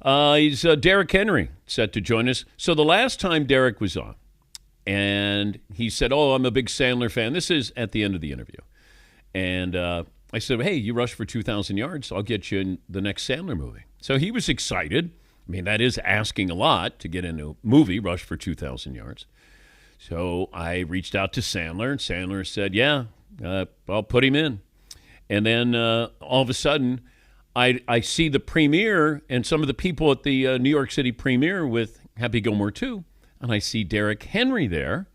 He's Derrick Henry set to join us. So the last time Derrick was on, and he said, "Oh, I'm a big Sandler fan." This is at the end of the interview, and I said, "Hey, you rushed for 2,000 yards. I'll get you in the next Sandler movie." So he was excited. I mean, that is asking a lot to get into a movie, rush for 2,000 yards. So I reached out to Sandler, and Sandler said, "Yeah, I'll put him in." And then all of a sudden, I see the premiere and some of the people at the New York City premiere with Happy Gilmore 2, and I see Derrick Henry there.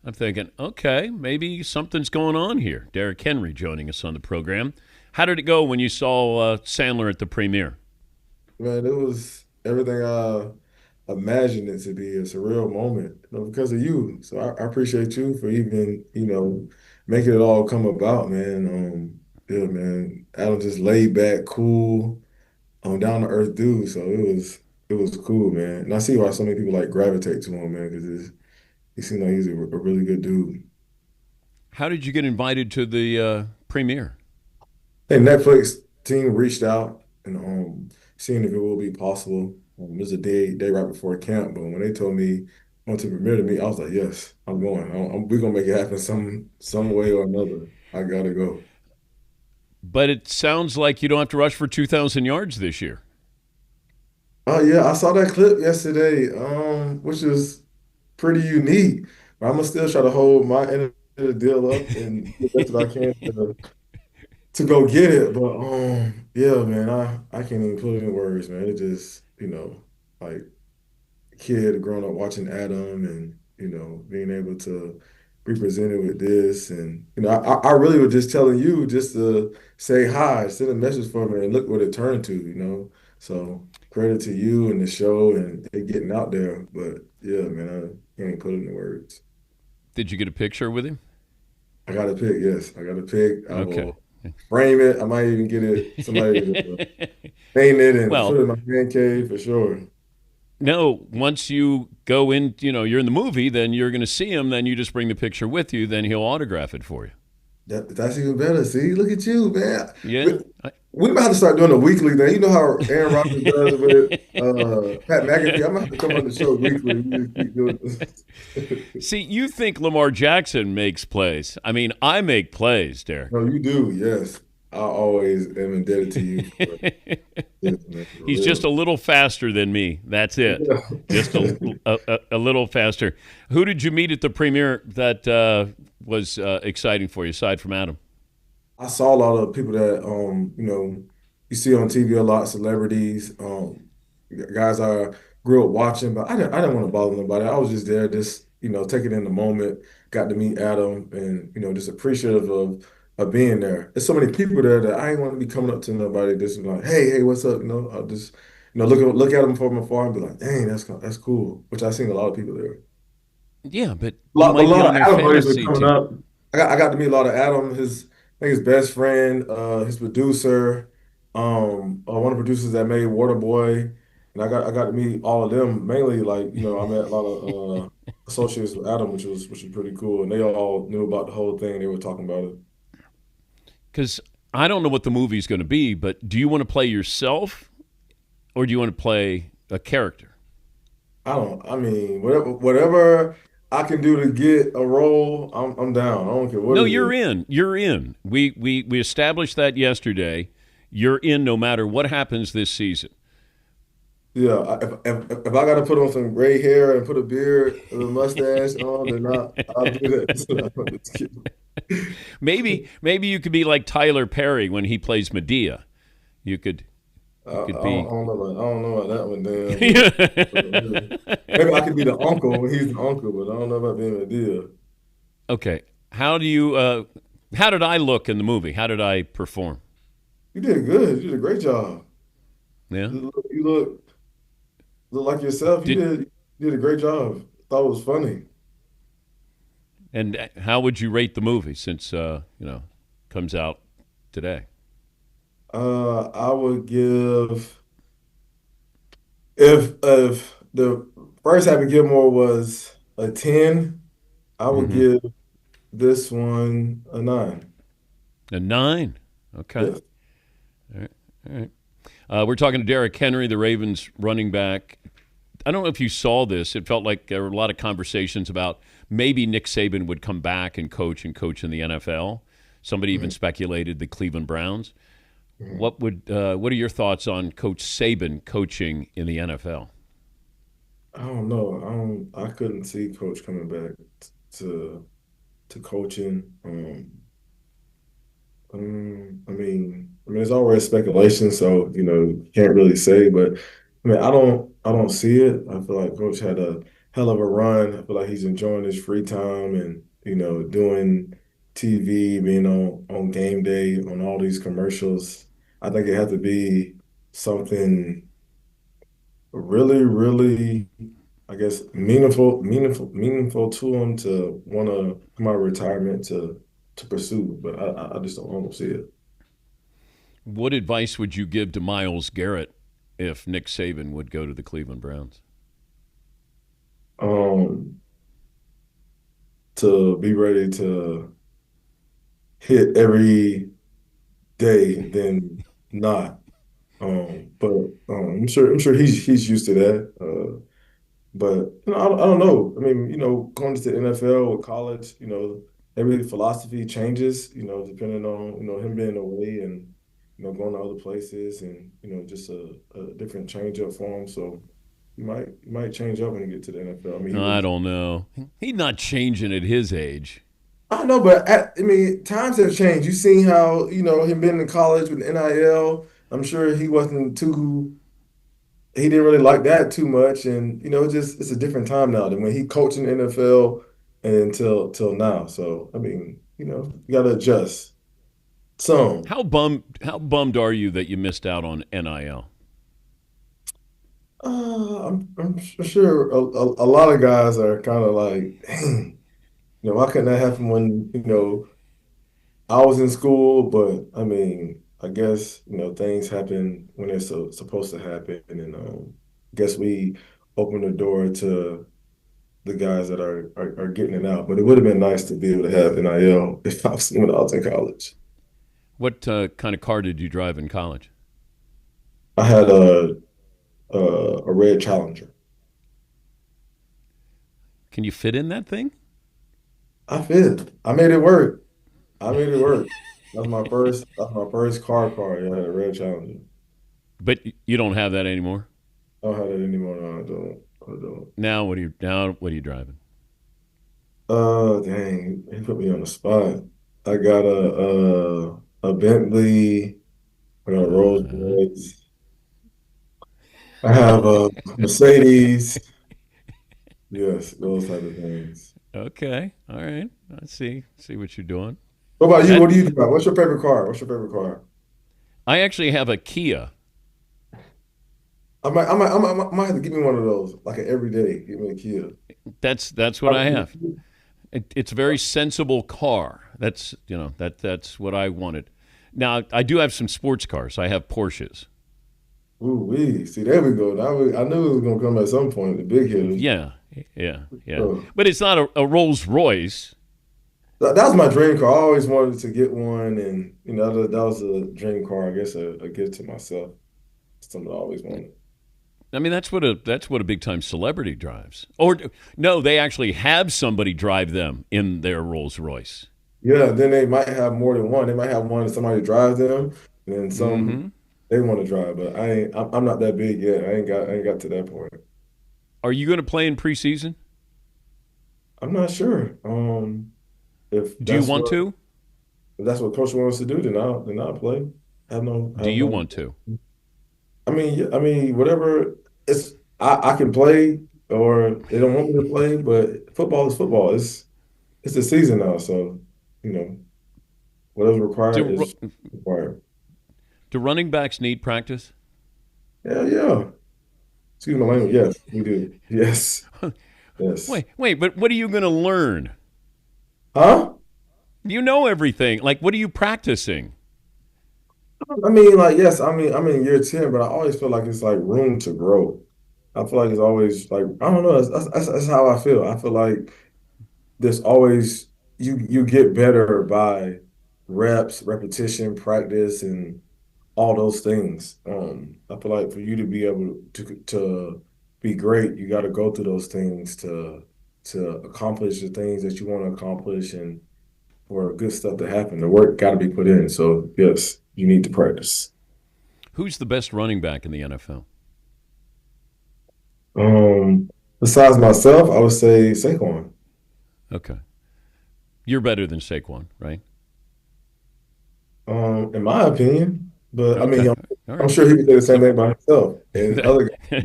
I'm thinking, okay, maybe something's going on here. Derrick Henry joining us on the program. How did it go when you saw Sandler at the premiere? Man, it was everything I imagined it to be. A surreal moment, because of you. So I appreciate you for even, making it all come about, man. Yeah, man. Adam just laid back, cool, down to earth dude. So it was cool, man. And I see why so many people like gravitate to him, man, because he seemed like he's a really good dude. How did you get invited to the premiere? Hey, Netflix team reached out and seeing if it will be possible. There's a day right before camp, but when they told me on to premiere to me, I was like, yes, I'm going. We're gonna make it happen some way or another. I gotta go. But it sounds like you don't have to rush for 2,000 yards this year. Oh yeah, I saw that clip yesterday, which is pretty unique. But I'm gonna still try to hold my end of the deal up and do the best that I can to go get it. But yeah, man, I can't even put it in words, man. It just, like kid growing up watching Adam and being able to be presented with this and I really was just telling you just to say hi, send a message for me and look what it turned to. So credit to you and the show and it getting out there. But yeah, man, I can't put it in words. Did you get a picture with him? I got a pick, yes. I got a pick. I Okay. will frame it. I might even get it somebody to paint it and put Well, it in my man cave for sure. no, once you go in, you're in the movie, then you're going to see him, then you just bring the picture with you, then he'll autograph it for you. That's even better. See, look at you, man. We, Yeah. we might have to start doing a weekly thing. You know how Aaron Rodgers does it with Pat McAfee. I'm gonna have to come on the show weekly. We just keep doing this. See, you think Lamar Jackson makes plays. I mean, I make plays, Derek. No, you do. Yes, I always am indebted to you for this, man. For He's just real. a little faster than me. That's it. Just a little faster. Who did you meet at the premiere that was exciting for you, aside from Adam? I saw a lot of people that you see on TV a lot, celebrities, guys I grew up watching, but I didn't want to bother nobody. I was just there, just taking in the moment. Got to meet Adam, and just appreciative of being there. There's so many people there that I ain't want to be coming up to nobody, just like, hey, what's up? I'll just look at them from afar and be like, dang, that's cool. Which I've seen a lot of people there. Yeah, but A you lot, but a might be lot on of their Adam buddies are fantasy coming team. up. I got to meet a lot of Adam, I think his best friend, his producer, one of the producers that made Waterboy, and I got to meet all of them. Mainly, like I met a lot of associates with Adam, which was pretty cool, and they all knew about the whole thing. They were talking about it. Because I don't know what the movie's going to be, but do you want to play yourself or do you want to play a character? I mean, whatever I can do to get a role, I'm down. I don't care what No, it you're is. in. You're in. We established that yesterday. You're in no matter what happens this season. Yeah, if I got to put on some gray hair and put a beard, a mustache on, then I'll do that. I'm just kidding. Maybe you could be like Tyler Perry when he plays Medea. You could I, you I could don't, I be. don't know about, I don't know about that one, damn. Maybe I could be the uncle when he's the uncle, but I don't know about being a deal. Okay. How do you? How did I look in the movie? How did I perform? You did good. You did a great job. Yeah. You look like yourself. You Did did a great job. Thought it was funny. and how would you rate the movie since comes out today? I would give if the first Happy Gilmore was a 10, I would Mm-hmm. give this one a 9. A 9. Okay. Yes. All right. All right. We're talking to Derrick Henry, the Ravens running back. I don't know if you saw this. It felt like there were a lot of conversations about maybe Nick Saban would come back and coach in the NFL. Somebody even Mhm, speculated the Cleveland Browns. mhm. What are your thoughts on Coach Saban coaching in the NFL? I don't know. I couldn't see Coach coming back to coaching. It's always speculation, so you can't really say. But I don't see it. I feel like Coach had a hell of a run. I feel like he's enjoying his free time and doing TV, being on game day, on all these commercials. I think it had to be something really, really, I guess, meaningful to him to want to come out of retirement to pursue. But I just don't see it. What advice would you give to Myles Garrett if Nick Saban would go to the Cleveland Browns? Um, to be ready to hit every day than not. But I'm sure he's used to that. But I don't know. Going to the NFL or college, every philosophy changes, depending on, him being away and, going to other places and, just a different change up for him. So you might change up when you get to the NFL. He I was don't know. He's not changing at his age. I know, but times have changed. You've seen how, him being in college with NIL. I'm sure he didn't really like that too much. And, it's a different time now than when he coached in the NFL and till now. So, you got to adjust some. How bummed are you that you missed out on NIL? I'm sure a lot of guys are kind of like, dang, why couldn't that happen when, I was in school, but I guess things happen when they're supposed to happen, and I guess we open the door to the guys that are getting it out. But it would have been nice to be able to have NIL if when I was in college. What kind of car did you drive in college? I had a red Challenger. Can you fit in that thing? I fit. I made it work. I made it work. That's my first car. Yeah, I had a red Challenger. But you don't have that anymore. I don't have that anymore. No, I don't. I don't. Now what are you driving? Dang, he put me on the spot. I got a Bentley, I got a Rolls Uh, Royce. I have a Mercedes. Yes, those type of things. okay, all right. I see what you're doing. What about you? That What do you drive? What's your favorite car? What's your favorite car? I actually have a Kia. I might have to give me one of those, like an everyday. Give me a Kia. That's what I have. It's a very sensible car. That's what I wanted. Now I do have some sports cars. I have Porsches. Ooh, wee. See, there we go. I knew it was gonna come at some point. The big hitters. Yeah, yeah. So, But it's not a Rolls Royce. that was my dream car. I always wanted to get one, and that was a dream car. I guess a gift to myself. Something I always wanted. I mean, that's what a big time celebrity drives. Or no, they actually have somebody drive them in their Rolls Royce. Yeah, then they might have more than one. They might have one that somebody drives them, and then some Hmm. they want to drive. But I ain't. I'm not that big yet. I ain't got to that point. Are you going to play in preseason? I'm not sure. If Do you that's want what to? if that's what coach wants to do, then I'll play. Do have you no. want to? Whatever. I can play, or they don't want me to play. But football is football. It's the season now, so you know whatever's required Do is required. do running backs need practice? Yeah, yeah. Excuse my language. Yes, we do. Yes, yes. Wait, but what are you going to learn? Huh? You know everything. Like, what are you practicing? Like, yes, I'm in year 10, but I always feel like it's like room to grow. I feel like it's always like, I don't know, that's how I feel. I feel like there's always you get better by reps, repetition, practice, and all those things. I feel like for you to be able to be great, you got to go through those things to accomplish the things that you want to accomplish, and for good stuff to happen, the work got to be put in. So yes, you need to practice. Who's the best running back in the NFL? Um, Besides myself, I would say Saquon. Okay. You're better than Saquon, right? In my opinion, but I mean, Okay. All I'm right. sure he would say the same So thing about himself and other guys.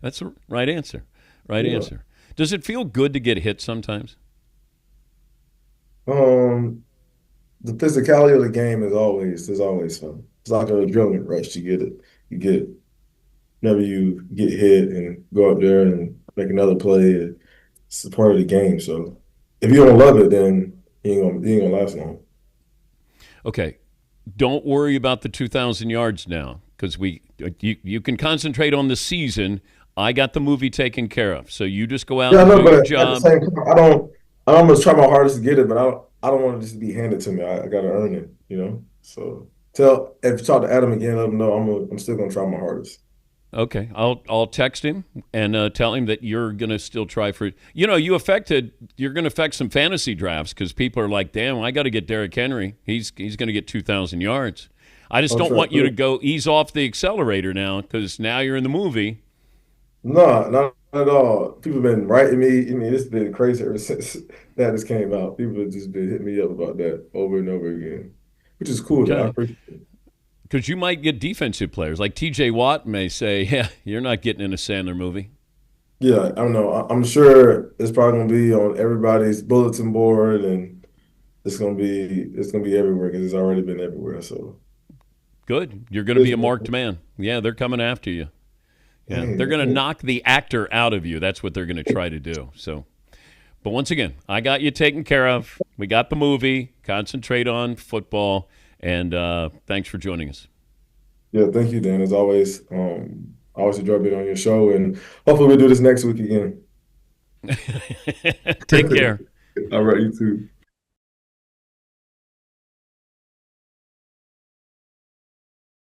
that's the right answer. Right Yeah. answer. Does it feel good to get hit sometimes? Um, the physicality of the game is always fun. It's like an adrenaline rush. You get it. You get it. Whenever you get hit and go up there and make another play, it's a part of the game. So if you don't love it, then you ain't gonna last long. Okay. Don't worry about the 2,000 yards now because you can concentrate on the season. I got the movie taken care of. So you just go out Yeah, I and know, do your but at the job. same time, I don't almost try my hardest to get it, but I don't want it just to be handed to me. I gotta earn it, you know. So if you talk to Adam again, let him know I'm still gonna try my hardest. Okay, I'll text him and tell him that you're gonna still try for. You're gonna affect some fantasy drafts because people are like, damn, I got to get Derrick Henry. He's gonna get 2,000 yards. I just I'll don't try. want you to go ease off the accelerator now because now you're in the movie. No, not at all. People have been writing me. I mean, it's been crazy ever since that this came out. People have just been hitting me up about that over and over again, which is cool though. I Okay, appreciate it. because you might get defensive players like T.J. Watt may say, yeah, you're not getting in a Sandler movie. Yeah, I don't know. I'm sure it's probably gonna be on everybody's bulletin board, and it's gonna be everywhere because it's already been everywhere. So, Good, you're gonna be a marked man. Yeah, they're coming after you. Yeah, hey, they're gonna man. knock the actor out of you. That's what they're gonna try to do. So. But once again, I got you taken care of. We got the movie. Concentrate on football. And thanks for joining us. Yeah, thank you, Dan. As always, I always enjoy being on your show, and hopefully we'll do this next week again. Take care. All right, you too.